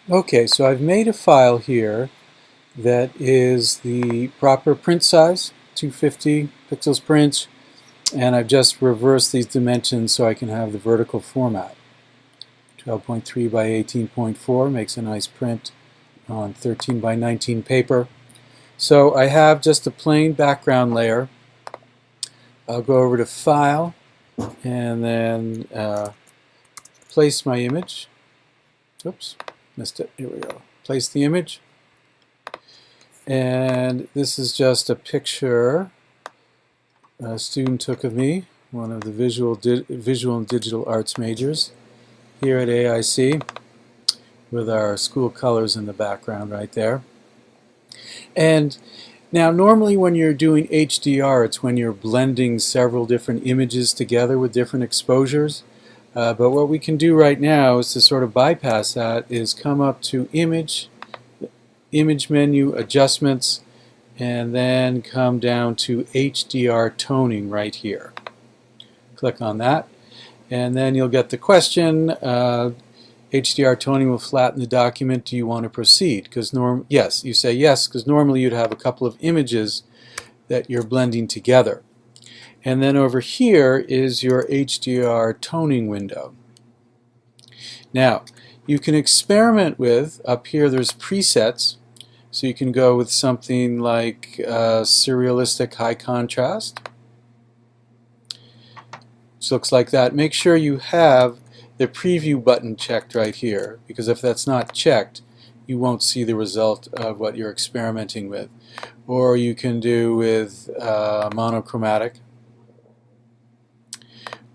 Okay, so I've made a file here that is the proper print size, 250 pixels per inch, and I've just reversed these dimensions so I can have the vertical format. 12.3 by 18.4 makes a nice print on 13 by 19 paper. So I have just a plain background layer. I'll go over to File and then place my image. Oops, missed it. Here we go. Place the image. And this is just a picture a student took of me, one of the visual and digital arts majors here at AIC, with our school colors in the background right there. And now normally when you're doing HDR, it's when you're blending several different images together with different exposures. But what we can do right now is to sort of bypass that, is come up to Image menu, Adjustments, and then come down to HDR Toning right here. Click on that, and then you'll get the question, HDR Toning will flatten the document, do you want to proceed? Because yes, you say yes, because normally you'd have a couple of images that you're blending together. And then over here is your HDR Toning window. Now, you can experiment with, up here there's presets, so you can go with something like surrealistic high contrast, which looks like that. Make sure you have the preview button checked right here, because if that's not checked, you won't see the result of what you're experimenting with. Or you can do with monochromatic,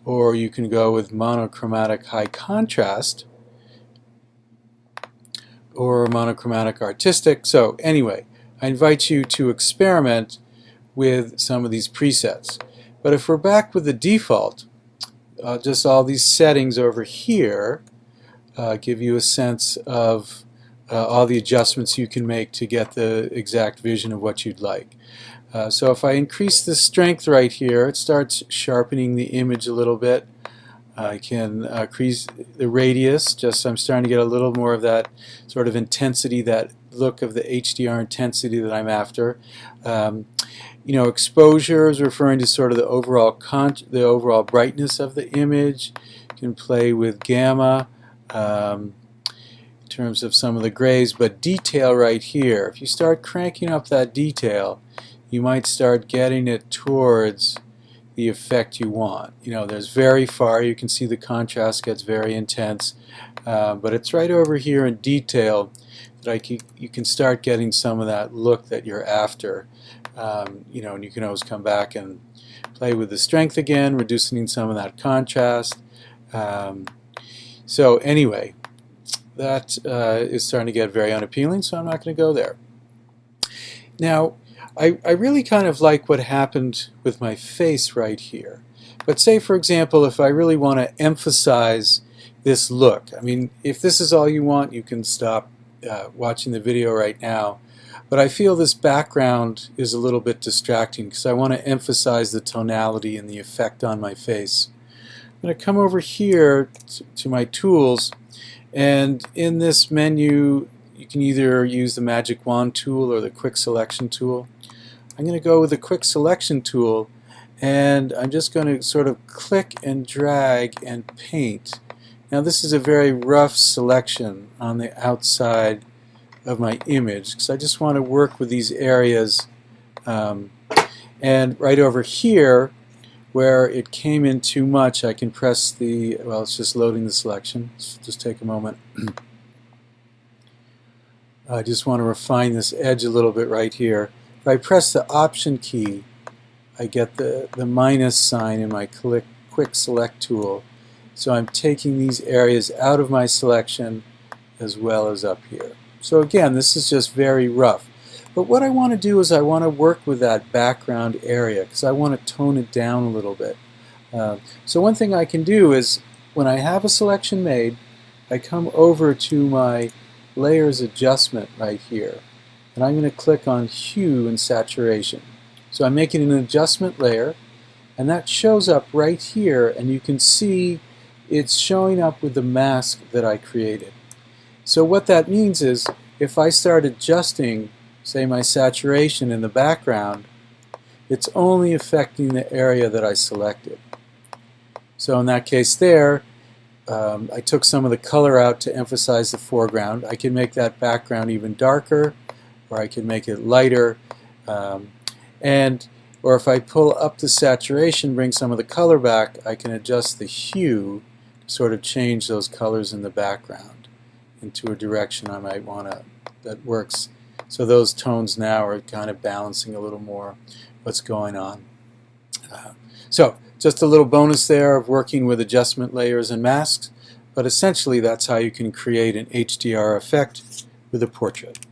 or you can go with monochromatic high contrast, or monochromatic artistic. So anyway, I invite you to experiment with some of these presets. But if we're back with the default, just all these settings over here give you a sense of all the adjustments you can make to get the exact vision of what you'd like. So if I increase the strength right here, it starts sharpening the image a little bit. I can increase the radius, just so I'm starting to get a little more of that sort of intensity, that look of the HDR intensity that I'm after. You know, exposure is referring to sort of the overall brightness of the image. You can play with gamma in terms of some of the grays, but detail right here, if you start cranking up that detail, you might start getting it towards the effect you want. You know, there's very far, you can see the contrast gets very intense, but it's right over here in detail that you can start getting some of that look that you're after. You know, and you can always come back and play with the strength again, reducing some of that contrast. So anyway, that is starting to get very unappealing, so I'm not going to go there. Now, I really kind of like what happened with my face right here. But say, for example, if I really want to emphasize this look, I mean, if this is all you want, you can stop watching the video right now. But I feel this background is a little bit distracting because I want to emphasize the tonality and the effect on my face. I'm going to come over here to my tools, and in this menu you can either use the magic wand tool or the quick selection tool. I'm going to go with the quick selection tool, and I'm just going to sort of click and drag and paint. Now this is a very rough selection on the outside of my image because I just want to work with these areas, and right over here where it came in too much, I can press the, well, it's just loading the selection, so just take a moment. I just want to refine this edge a little bit right here. If I press the Option key, I get the minus sign in my quick select tool. So I'm taking these areas out of my selection as well as up here. So again, this is just very rough. But what I want to do is I want to work with that background area because I want to tone it down a little bit. So one thing I can do is when I have a selection made, I come over to my layers adjustment right here, and I'm going to click on hue and saturation. So I'm making an adjustment layer, and that shows up right here, and you can see it's showing up with the mask that I created. So what that means is if I start adjusting, say, my saturation in the background, it's only affecting the area that I selected. So in that case there, I took some of the color out to emphasize the foreground. I can make that background even darker, or I can make it lighter. Or if I pull up the saturation, bring some of the color back, I can adjust the hue to sort of change those colors in the background into a direction I might want to, that works. So those tones now are kind of balancing a little more what's going on. So just a little bonus there of working with adjustment layers and masks, but essentially that's how you can create an HDR effect with a portrait.